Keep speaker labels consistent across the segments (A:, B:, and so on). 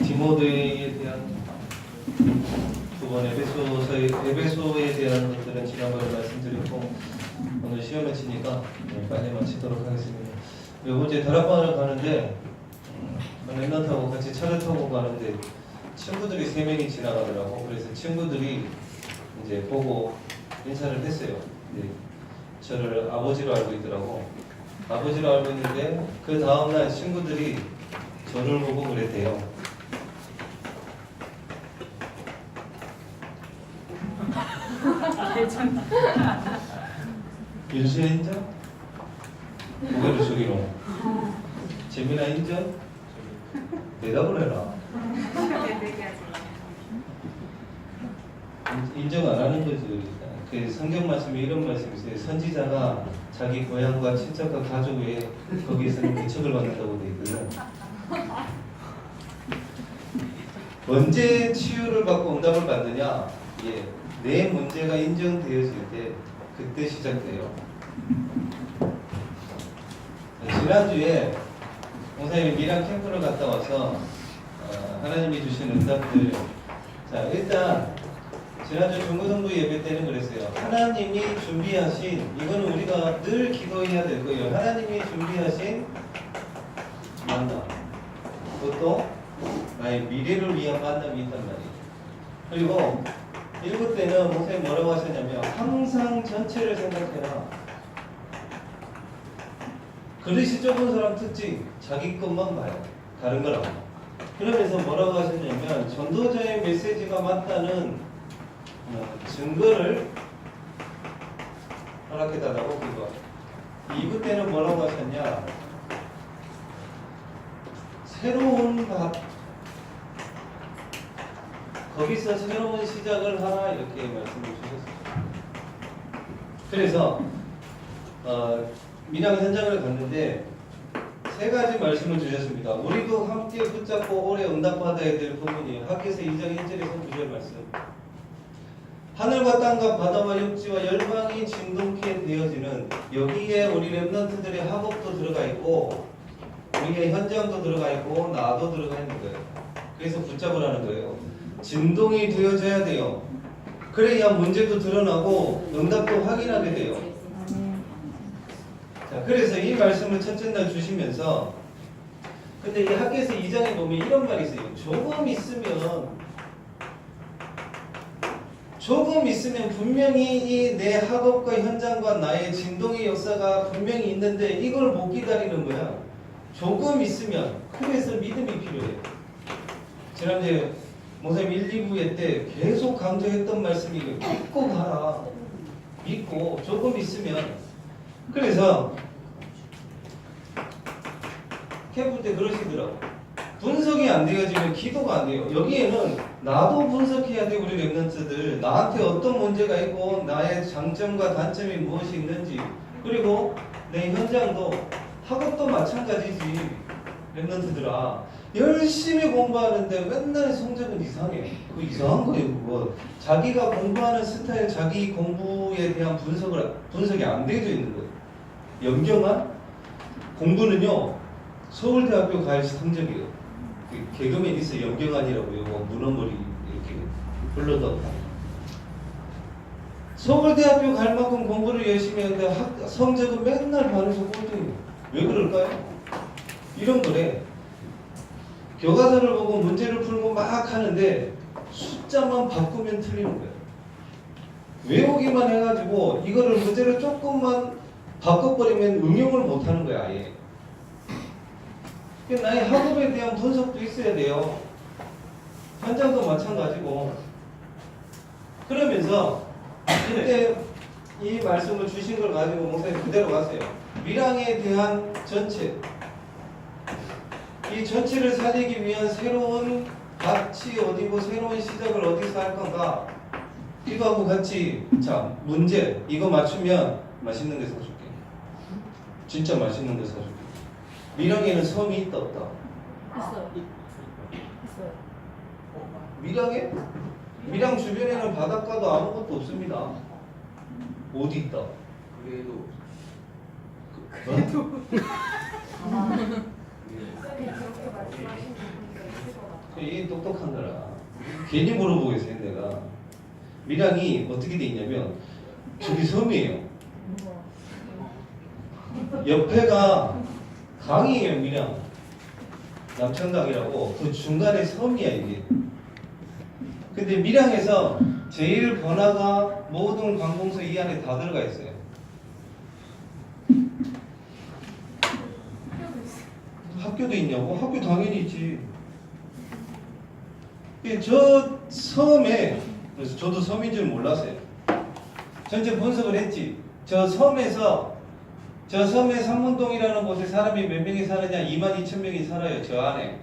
A: 디모데에 대한 두 번 에베소에 대한 것들은 지난번에 말씀드렸고 오늘 시험을 치니까 빨리 마치도록 하겠습니다. 어제 다락방을 가는데 랩런트하고 같이 차를 타고 가는데 친구들이 3명이 지나가더라고. 그래서 친구들이 이제 보고 인사를 했어요. 저를 아버지로 알고 있더라고. 아버지로 알고 있는데 그 다음날 친구들이 저를 보고 그랬대요. 윤수야 인정? 고개를 숙이로. 재민아 인정? 대답을 해라. 인정 안 하는 거지. 그 성경 말씀에 이런 말씀이 있어요. 선지자가 자기 고향과 친척과 가족에 거기에서는 개척을 받는다고 되어 있거든. 언제 치유를 받고 응답을 받느냐? 내 문제가 인정되어질 때 그때 시작돼요. 지난주에 목사님이 미랑 캠프를 갔다 와서 하나님이 주신 응답들. 자, 일단 지난주 중고등부 예배 때는 그랬어요. 하나님이 준비하신, 이거는 우리가 늘 기도해야 될 거예요. 하나님이 준비하신 만남, 그것도 나의 미래를 위한 만남이 있단 말이에요. 그리고 1부 때는 목사님 뭐라고 하셨냐면 항상 전체를 생각해라. 그릇이 좁은 사람 특징, 자기 것만 봐요. 다른 걸 안 봐. 그러면서 뭐라고 하셨냐면 전도자의 메시지가 맞다는 증거를 허락해달라고 그거. 2부 때는 뭐라고 하셨냐? 새로운 밭, 거기서 새로운 시작을 하라 이렇게 말씀을 주셨어요. 그래서 밀양 현장을 갔는데 3가지 말씀을 주셨습니다. 우리도 함께 붙잡고 오래 응답받아야 될 부분이에요. 학교에서 2장 1절에서 9절 말씀. 하늘과 땅과 바다와 육지와 열방이 진동케 되어지는, 여기에 우리 랩런트들의 학업도 들어가 있고 우리의 현장도 들어가 있고 나도 들어가 있는 거예요. 그래서 붙잡으라는 거예요. 진동이 되어져야 돼요. 그래야 문제도 드러나고 응답도 확인하게 돼요. 자, 그래서 이 말씀을 첫째 날 주시면서, 근데 이 학교에서 2장에 보면 이런 말이 있어요. 조금 있으면 분명히 이 내 학업과 현장과 나의 진동의 역사가 분명히 있는데 이걸 못 기다리는 거야. 조금 있으면. 그래서 믿음이 필요해. 지난주에 목사님 1, 2부회 때 계속 강조했던 말씀이 믿고 가라. 믿고 조금 있으면. 그래서 캠프 때 그러시더라고. 분석이 안 되어지면 기도가 안 돼요. 여기에는 나도 분석해야 돼. 우리 랩런트들 나한테 어떤 문제가 있고 나의 장점과 단점이 무엇이 있는지, 그리고 내 현장도 학업도 마찬가지지. 랩런트들아 열심히 공부하는데 맨날 성적은 이상해. 그거 이상한 거예요. 그거 자기가 공부하는 스타일, 자기 공부에 대한 분석이 안 되어져 있는 거예요. 연경한 공부는요 서울대학교 가야 성적이에요. 개그맨 있어요. 연경환이라고요. 문어머리 이렇게 불러도 서울대학교 갈 만큼 공부를 열심히 했는데 성적은 맨날 반에서 꼴등이에요. 왜 그럴까요? 이런 거래. 교과서를 보고 문제를 풀고 막 하는데 숫자만 바꾸면 틀리는 거예요. 외우기만 해가지고 이거를 문제를 조금만 바꿔버리면 응용을 못하는 거야. 아예. 나의 학업에 대한 분석도 있어야 돼요. 현장도 마찬가지고. 그러면서 그때 이 말씀을 주신 걸 가지고 목사님 그대로 가세요. 밀양에 대한 전체, 이 전체를 살리기 위한 새로운 밭이 어디고 새로운 시작을 어디서 할 건가? 이거하고 같이, 자, 문제 이거 맞추면 맛있는 데 사줄게. 진짜 맛있는 데 사줄게. 밀양에는 섬이 있다 없다?
B: 있어요.
A: 밀양에? 밀양 주변에는 바닷가도 아무것도 없습니다. 어디 있다?
C: 그래도
A: 이게 똑똑한 거라. 괜히 물어보고 있어요, 내가. 밀양이 어떻게 돼 있냐면 저기 섬이에요. 옆에가 강이에요, 밀양. 남천강이라고. 그 중간에 섬이야, 이게. 근데 밀양에서 제일 번화가 모든 관공서 이 안에 다 들어가 있어요. 학교도 있냐고? 학교 당연히 있지. 저 섬에, 그래서 저도 섬인 줄 몰랐어요. 전체 분석을 했지. 저 섬에 삼문동이라는 곳에 사람이 몇 명이 사느냐? 22,000명이 살아요, 저 안에.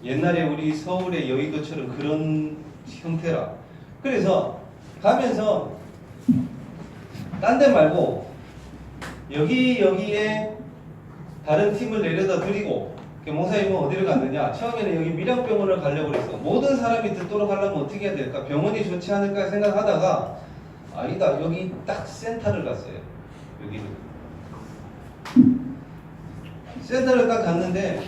A: 옛날에 우리 서울의 여의도처럼 그런 형태라. 그래서 가면서 딴 데 말고 여기에 다른 팀을 내려다 드리고, 목사님은 어디를 갔느냐? 처음에는 여기 밀양병원을 가려고 그랬어. 모든 사람이 듣도록 하려면 어떻게 해야 될까? 병원이 좋지 않을까 생각하다가 아니다, 여기 딱 센터를 갔어요. 여기는 센터를 딱 갔는데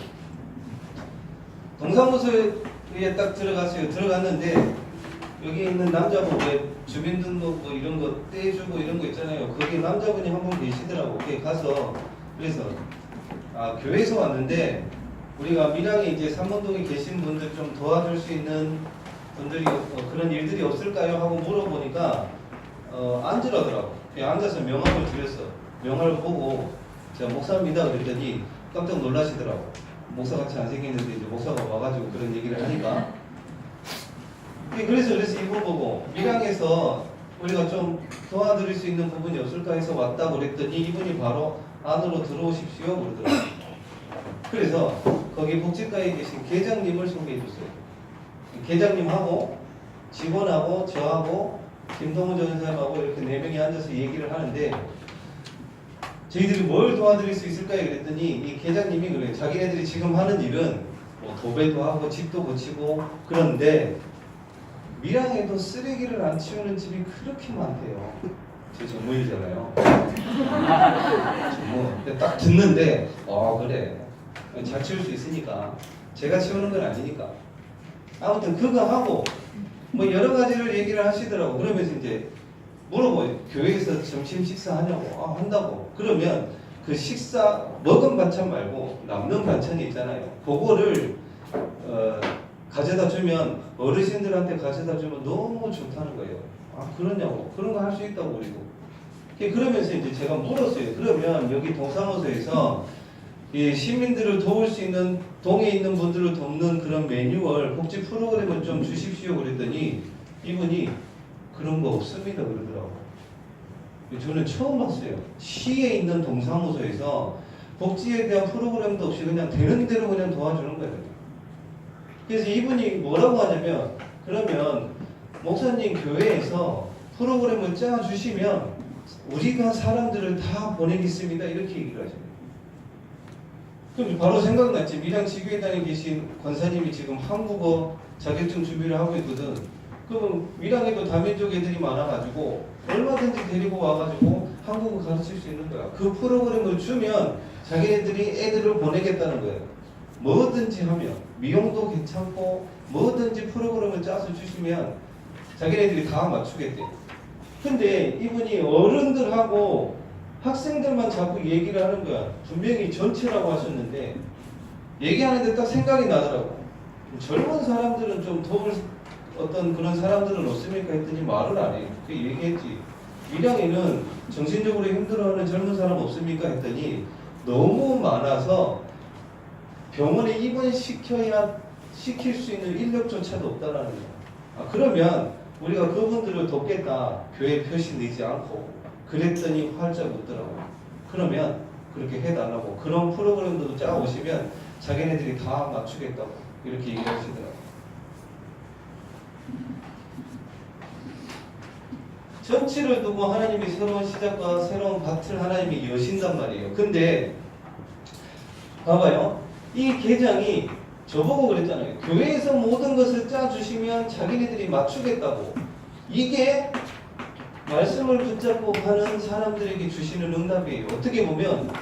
A: 동사무소에 딱 들어갔어요. 들어갔는데 여기 있는 남자분, 왜 주민등록 뭐 이런 거 떼주고 이런 거 있잖아요. 거기 남자분이 한 분 계시더라고. 거기 가서 그래서 교회에서 왔는데 우리가 밀양에 이제 삼문동에 계신 분들 좀 도와줄 수 있는 분들이 그런 일들이 없을까요? 하고 물어보니까 앉으라더라고. 앉아서 명함을 드렸어. 명함을 보고 제가 목사입니다 그랬더니 깜짝 놀라시더라고. 목사같이 안 생겼는데 이제 목사가 와가지고 그런 얘기를 하니까. 그래서 이분 보고 밀양에서 우리가 좀 도와드릴 수 있는 부분이 없을까 해서 왔다고 그랬더니 이분이 바로 안으로 들어오십시오 그러더라고요. 그래서 거기 복지과에 계신 계장님을 소개해 줬어요. 계장님하고 직원하고 저하고 김동훈 전사님하고 이렇게 4명이 앉아서 얘기를 하는데 저희들이 뭘 도와드릴 수 있을까요? 그랬더니 이 계장님이 그래요. 자기네들이 지금 하는 일은 뭐 도배도 하고 집도 고치고 그런데 밀양에도 쓰레기를 안 치우는 집이 그렇게 많대요. 저 전무이잖아요. 전무. 딱 듣는데 그래. 잘 치울 수 있으니까. 제가 치우는 건 아니니까. 아무튼 그거 하고 뭐 여러 가지를 얘기를 하시더라고. 그러면서 이제 물어봐요. 교회에서 점심 식사하냐고. 한다고. 그러면 그 식사 먹은 반찬 말고 남는 반찬이 있잖아요. 그거를 가져다 주면 어르신들한테 가져다 주면 너무 좋다는 거예요. 그러냐고. 그런 거 할 수 있다고 그리고. 그러면서 이제 제가 물었어요. 그러면 여기 동사무소에서 이 시민들을 도울 수 있는 동에 있는 분들을 돕는 그런 매뉴얼, 복지 프로그램을 좀 주십시오 그랬더니 이분이 그런 거 없습니다 그러더라고요. 저는 처음 봤어요. 시에 있는 동사무소에서 복지에 대한 프로그램도 없이 그냥 되는 대로 그냥 도와주는 거예요. 그래서 이분이 뭐라고 하냐면 그러면 목사님 교회에서 프로그램을 짜주시면 우리가 사람들을 다 보내겠습니다 이렇게 얘기를 하시네요. 그럼 바로 생각났지. 밀양 지교회당에 계신 권사님이 지금 한국어 자격증 준비를 하고 있거든. 그럼 밀양에도 다민족 애들이 많아가지고 얼마든지 데리고 와가지고 한국어 가르칠 수 있는 거야. 그 프로그램을 주면 자기네들이 애들을 보내겠다는 거예요. 뭐든지 하면 미용도 괜찮고 뭐든지 프로그램을 짜서 주시면 자기네들이 다 맞추겠대. 근데 이분이 어른들하고 학생들만 자꾸 얘기를 하는 거야. 분명히 전체라고 하셨는데 얘기하는데 딱 생각이 나더라고. 젊은 사람들은 좀 도울 어떤 그런 사람들은 없습니까? 했더니 말을 안 해. 그 얘기했지. 밀양에는 정신적으로 힘들어하는 젊은 사람 없습니까? 했더니 너무 많아서 병원에 입원시켜야 시킬 수 있는 인력조차도 없다라는 거야. 그러면 우리가 그분들을 돕겠다. 교회 표시 내지 않고 그랬더니 활짝 웃더라고요. 그러면 그렇게 해달라고 그런 프로그램도 짜오시면 자기네들이 다 맞추겠다고 이렇게 얘기를 하시더라고요. 전치를 두고 하나님이 새로운 시작과 새로운 밭을 하나님이 여신단 말이에요. 근데 봐봐요. 이 계장이 저보고 그랬잖아요. 교회에서 모든 것을 짜주시면 자기네들이 맞추겠다고. 이게 말씀을 붙잡고 가는 사람들에게 주시는 응답이에요. 어떻게 보면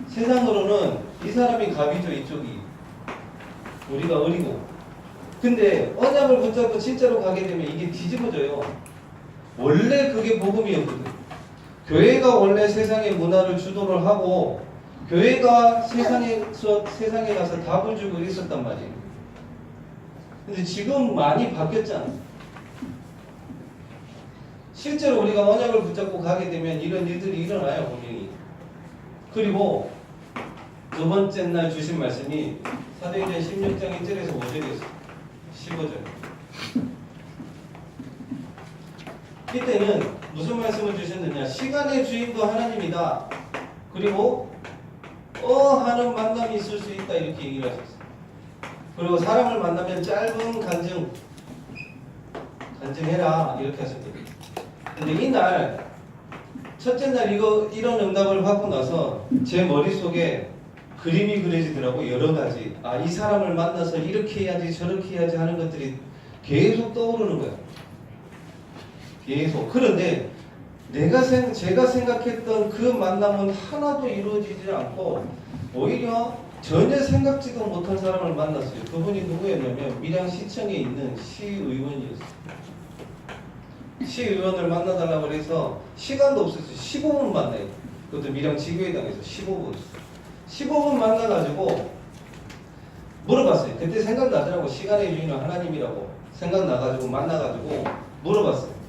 A: 세상으로는 이 사람이 갑이죠. 이쪽이. 우리가 어리고 근데 언약을 붙잡고 진짜로 가게 되면 이게 뒤집어져요. 원래 그게 복음이었거든. 교회가 원래 세상의 문화를 주도를 하고 교회가 세상에 가서 답을 주고 있었단 말이에요. 근데 지금 많이 바뀌었잖아. 실제로 우리가 언약을 붙잡고 가게 되면 이런 일들이 일어나요, 분명히. 그리고 두 번째 날 주신 말씀이 사도행전 16장 1절에서 5절이었어요. 15절. 이때는 무슨 말씀을 주셨느냐? 시간의 주인도 하나님이다. 그리고 하는 만남이 있을 수 있다, 이렇게 얘기를 하셨어요. 그리고 사람을 만나면 짧은 간증해라, 이렇게 하셨거든요. 근데 이날 첫째 날 이런 응답을 받고 나서 제 머릿속에 그림이 그려지더라고. 여러 가지. 이 사람을 만나서 이렇게 해야지 저렇게 해야지 하는 것들이 계속 떠오르는 거야. 계속. 그런데 제가 생각했던 그 만남은 하나도 이루어지지 않고 오히려 전혀 생각지도 못한 사람을 만났어요. 그분이 누구였냐면 밀양시청에 있는 시의원이었어요. 시의원을 만나달라고 해서 시간도 없었어요. 15분 만나요. 그것도 밀양지교회당에서 15분 만나가지고 물어봤어요. 그때 생각나더라고. 시간의 주인은 하나님이라고 생각나가지고 만나가지고 물어봤어요.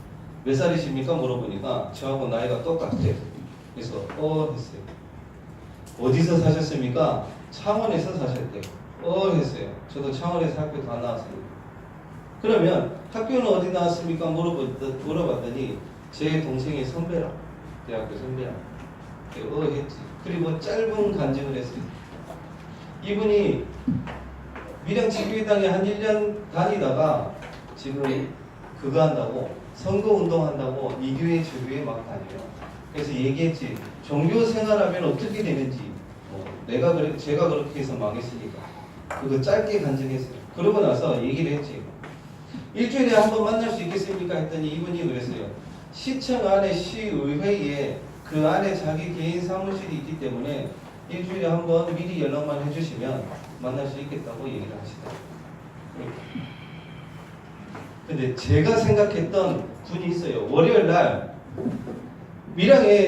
A: 몇 살이십니까? 물어보니까 저하고 나이가 똑같아요. 그래서 했어요. 어디서 사셨습니까? 창원에서 사셨대요. 했어요. 저도 창원에서 학교 다 나왔습니다. 그러면 학교는 어디 나왔습니까? 물어봤더니 제 동생의 선배라. 대학교 선배라. 했지. 그리고 짧은 간증을 했어요. 이분이 밀양지교회당에 한 1년 다니다가 지금 그거 한다고 선거운동 한다고 이 교회 저 교회 막 다녀요. 그래서 얘기했지. 종교 생활하면 어떻게 되는지. 제가 그렇게 해서 망했으니까. 그거 짧게 간증했어요. 그러고 나서 얘기를 했지. 일주일에 한 번 만날 수 있겠습니까? 했더니 이분이 그랬어요. 시청 안에 시의회에 그 안에 자기 개인 사무실이 있기 때문에 일주일에 한 번 미리 연락만 해주시면 만날 수 있겠다고 얘기를 하시더라고요. 근데 제가 생각했던 분이 있어요. 월요일 날 밀양에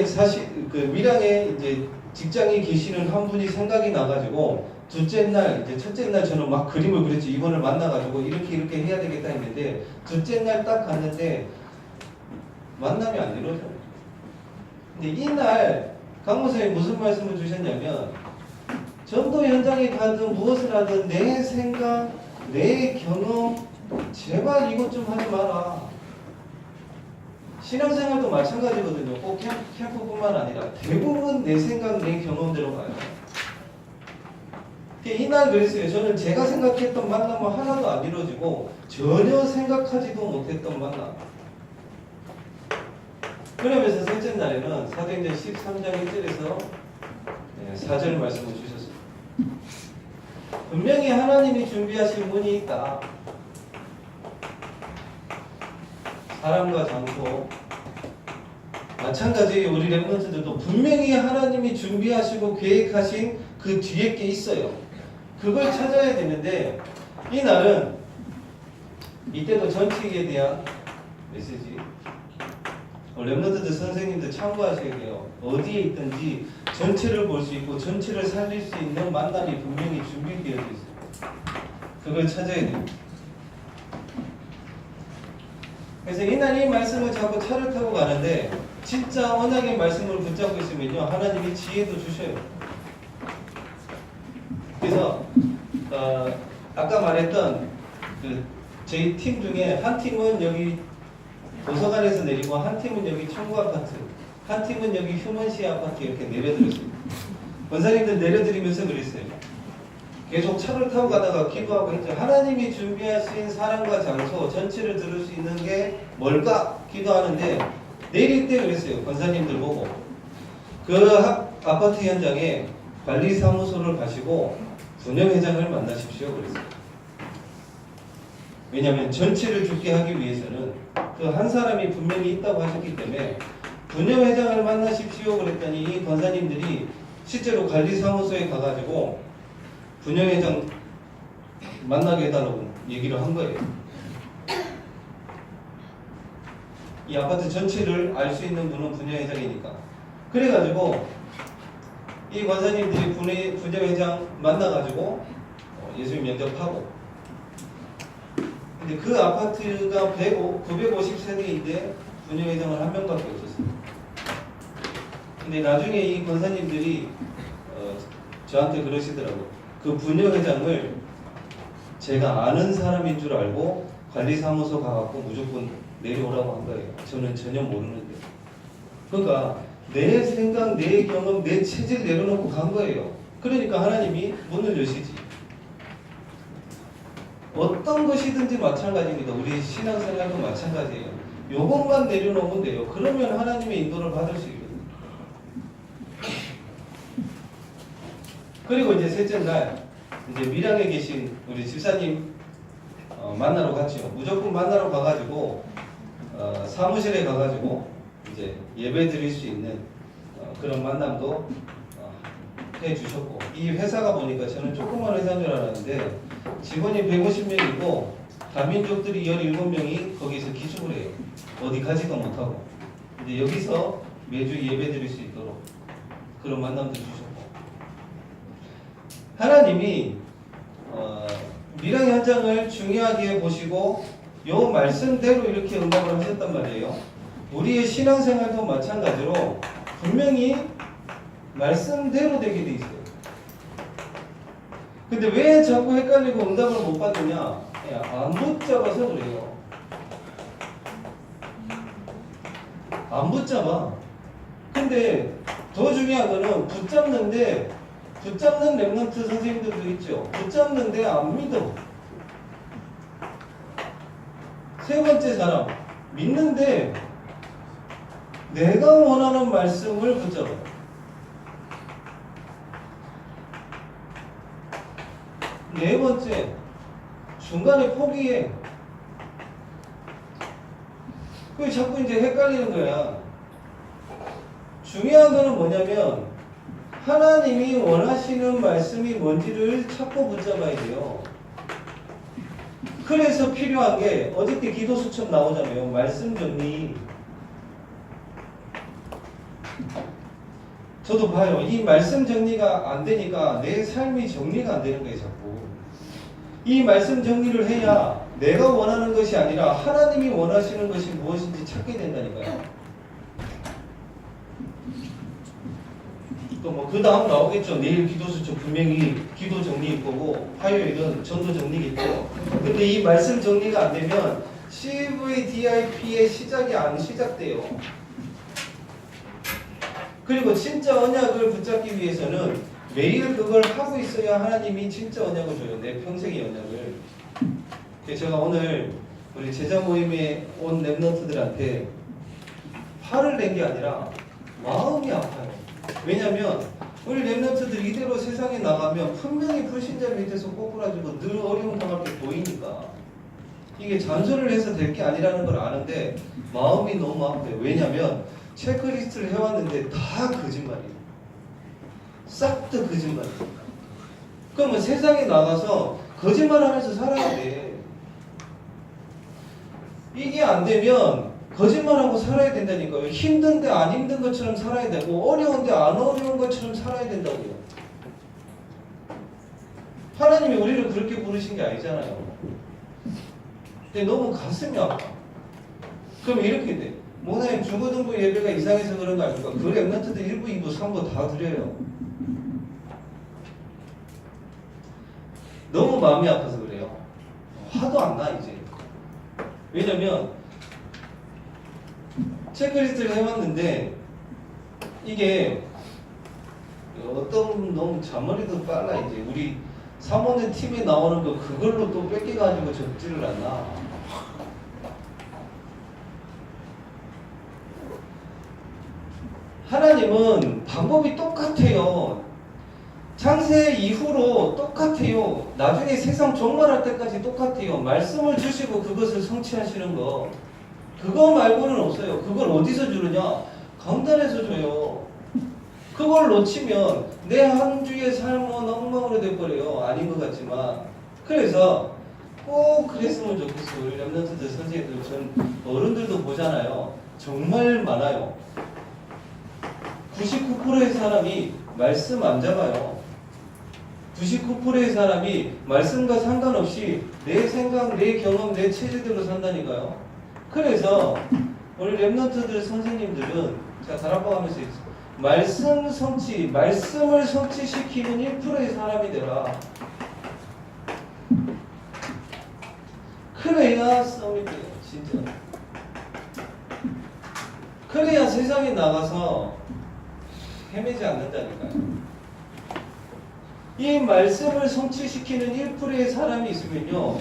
A: 이제 직장에 계시는 한 분이 생각이 나가지고 첫째 날 저는 막 그림을 그렸지. 이분을 만나가지고 이렇게 해야 되겠다 했는데 둘째 날 딱 갔는데 만남이 안 이루어져요. 근데 이날 강목사님이 무슨 말씀을 주셨냐면 전도 현장에 가든 무엇을 하든 내 생각, 내 경험 제발 이것 좀 하지 마라. 신앙생활도 마찬가지거든요. 꼭 캠프뿐만 아니라 대부분 내 생각, 내 경험대로 가요. 이날 그랬어요. 저는 제가 생각했던 만남은 하나도 안 이루어지고 전혀 생각하지도 못했던 만남. 그러면서 셋째 날에는 사도행전 13장 1절에서 4절 말씀을 주셨어요. 분명히 하나님이 준비하신 문이 있다. 사람과 장소 마찬가지예요. 우리 렘넌트들도 분명히 하나님이 준비하시고 계획하신 그 뒤에 게 있어요. 그걸 찾아야 되는데 이날은 이때도 전칙에 대한 메시지. 렘넌트들 선생님들 참고하셔야 돼요. 어디에 있든지 전체를 볼 수 있고 전체를 살릴 수 있는 만남이 분명히 준비되어 있어요. 그걸 찾아야 돼요. 그래서 이날 이 말씀을 잡고 차를 타고 가는데 진짜 언약의 말씀을 붙잡고 있으면요 하나님이 지혜도 주셔요. 그래서 아까 말했던 저희 팀 중에 한 팀은 여기 도서관에서 내리고 한 팀은 여기 청구 아파트, 한 팀은 여기 휴먼시 아파트 이렇게 내려드렸어요. 권사님들 내려드리면서 그랬어요. 계속 차를 타고 가다가 기도하고 했죠. 하나님이 준비하신 사람과 장소 전체를 들을 수 있는 게 뭘까? 기도하는데 내릴 때 그랬어요. 권사님들 보고 그 아파트 현장에 관리사무소를 가시고 분녀회장을 만나십시오 그랬어요. 왜냐하면 전체를 죽게 하기 위해서는 그 한 사람이 분명히 있다고 하셨기 때문에 분녀회장을 만나십시오 그랬더니 이 권사님들이 실제로 관리사무소에 가가지고 분녀회장 만나게 해달라고 얘기를 한 거예요. 이 아파트 전체를 알 수 있는 분은 분녀회장이니까. 그래가지고 이 권사님들이 분녀회장 만나가지고 예수님 면접하고, 근데 그 아파트가 950세대인데 분녀회장은 한 명밖에 없었어요. 근데 나중에 이 권사님들이 저한테 그러시더라고요. 그 분녀회장을 제가 아는 사람인 줄 알고 관리사무소 가갖고 무조건 내려오라고 한 거예요. 저는 전혀 모르는데. 그러니까 내 생각, 내 경험, 내 체질 내려놓고 간 거예요. 그러니까 하나님이 문을 여시지. 어떤 것이든지 마찬가지입니다. 우리 신앙생활도 마찬가지예요. 요것만 내려놓으면 돼요. 그러면 하나님의 인도를 받을 수 있거든요. 그리고 이제 셋째 날 이제 밀양에 계신 우리 집사님 만나러 갔죠. 무조건 만나러 가가지고 사무실에 가가지고 이제 예배 드릴 수 있는 그런 만남도 해 주셨고, 이 회사가 보니까 저는 조그만 회사인 줄 알았는데 직원이 150명이고 다민족들이 17명이 거기서 기숙을 해요. 어디 가지도 못하고. 이제 여기서 매주 예배 드릴 수 있도록 그런 만남도 주셨고, 하나님이 밀양 현장을 중요하게 보시고 요 말씀대로 이렇게 응답을 하셨단 말이에요. 우리의 신앙생활도 마찬가지로 분명히 말씀대로 되게 돼 있어요. 근데 왜 자꾸 헷갈리고 응답을 못 받느냐? 안 붙잡아서 그래요. 안 붙잡아. 근데 더 중요한 거는 붙잡는 랩런트 선생님들도 있죠. 붙잡는데 안 믿어. 세 번째 사람, 믿는데 내가 원하는 말씀을 붙잡아. 네 번째, 중간에 포기해. 그게 자꾸 이제 헷갈리는 거야. 중요한 거는 뭐냐면 하나님이 원하시는 말씀이 뭔지를 찾고 붙잡아야 돼요. 그래서 필요한 게 어저께 기도 수첩 나오잖아요. 말씀 정리. 저도 봐요. 이 말씀 정리가 안 되니까 내 삶이 정리가 안 되는 거예요, 자꾸. 이 말씀 정리를 해야 내가 원하는 것이 아니라 하나님이 원하시는 것이 무엇인지 찾게 된다니까요. 또 뭐 그 다음 나오겠죠. 내일 기도 수첩 분명히 기도 정리일 거고, 화요일은 전도 정리겠죠. 근데 이 말씀 정리가 안 되면 CVDIP의 시작이 안 시작돼요. 그리고 진짜 언약을 붙잡기 위해서는 매일 그걸 하고 있어야 하나님이 진짜 언약을 줘요. 내 평생의 언약을. 그래서 제가 오늘 우리 제자 모임에 온 랩런트들한테 화를 낸 게 아니라 마음이 아파요. 왜냐면 우리 랩런트들 이대로 세상에 나가면 분명히 불신자 밑에서 꼬꾸라지고 늘 어려움 당할 게 보이니까 이게 잔소리를 해서 될 게 아니라는 걸 아는데 마음이 너무 아파요. 왜냐면 체크리스트를 해왔는데 다 거짓말이에요. 싹 다 거짓말이에요. 그러면 세상에 나가서 거짓말하면서 살아야 돼. 이게 안 되면 거짓말하고 살아야 된다니까요. 힘든데 안 힘든 것처럼 살아야 되고 어려운데 안 어려운 것처럼 살아야 된다고요. 하나님이 우리를 그렇게 부르신 게 아니잖아요. 근데 너무 가슴이 아파. 그럼 이렇게 돼. 목사님 중고등부 예배가 이상해서 그런 거 아닙니까? 그 랩런트들 1부, 2부, 3부 다 드려요. 너무 마음이 아파서 그래요. 화도 안 나 이제. 왜냐면 체크리스트를 해왔는데 이게 어떤 너무 잔머리도 빨라. 이제 우리 사모님 팀에 나오는 거 그걸로 또 뺏겨가지고 적지를 않나. 하나님은 방법이 똑같아요. 창세 이후로 똑같아요. 나중에 세상 종말할 때까지 똑같아요. 말씀을 주시고 그것을 성취하시는 거. 그거 말고는 없어요. 그걸 어디서 주느냐? 강단에서 줘요. 그걸 놓치면 내 한 주의 삶은 엉망으로 돼버려요. 아닌 것 같지만. 그래서 꼭 그랬으면 좋겠어. 우리 랩런트들 선생님들 전 어른들도 보잖아요. 정말 많아요. 99%의 사람이 말씀 안 잡아요. 99%의 사람이 말씀과 상관없이 내 생각, 내 경험, 내 체질대로 산다니까요. 그래서 우리 랩런트들 선생님들은 자 다락방 하면서 말씀을 성취시키는 1%의 사람이 되라. 그래야 싸움이 돼요. 진짜. 그래야 세상에 나가서 헤매지 않는다니까요. 이 말씀을 성취시키는 1%의 사람이 있으면요.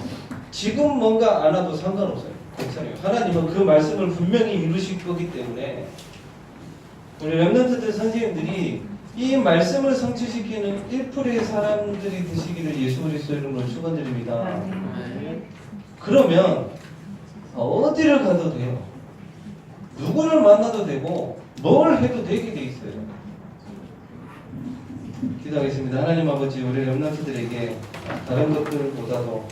A: 지금 뭔가 안 와도 상관없어요. 괜찮아요. 하나님은 그 말씀을 분명히 이루실 거기 때문에 우리 랩런트들 선생님들이 이 말씀을 성취시키는 1%의 사람들이 되시기를 예수 그리스도 이름으로 축원드립니다. 그러면 어디를 가도 돼요. 누구를 만나도 되고 뭘 해도 되게 돼 있어요. 기도하겠습니다. 하나님 아버지 우리 렘넌트들에게 다른 것들보다도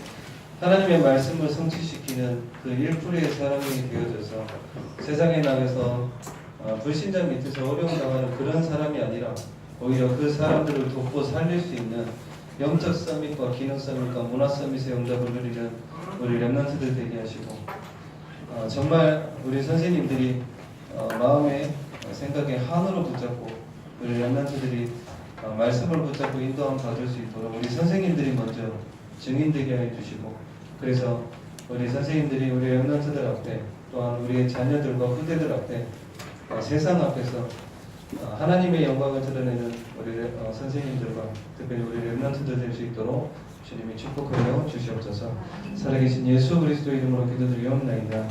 A: 하나님의 말씀을 성취시키는 그 1%의 사람이 되어져서 세상에 나가서 불신자 밑에서 어려움 당하는 그런 사람이 아니라 오히려 그 사람들을 돕고 살릴 수 있는 영적 서밋과 기능 서밋과 문화 서밋의 응답을 누리는 우리 렘넌트들 되게 하시고 정말 우리 선생님들이 마음에 생각에 한으로 붙잡고 우리 렘넌트들이 말씀을 붙잡고 인도함 받을 수 있도록 우리 선생님들이 먼저 증인되게 해 주시고 그래서 우리 선생님들이 우리 렘넌트들 앞에 또한 우리의 자녀들과 후대들 앞에 세상 앞에서 하나님의 영광을 드러내는 우리 선생님들과 특별히 우리 렘넌트들 될 수 있도록 주님이 축복하여 주시옵소서. 살아계신 예수 그리스도 이름으로 기도드리옵나이다.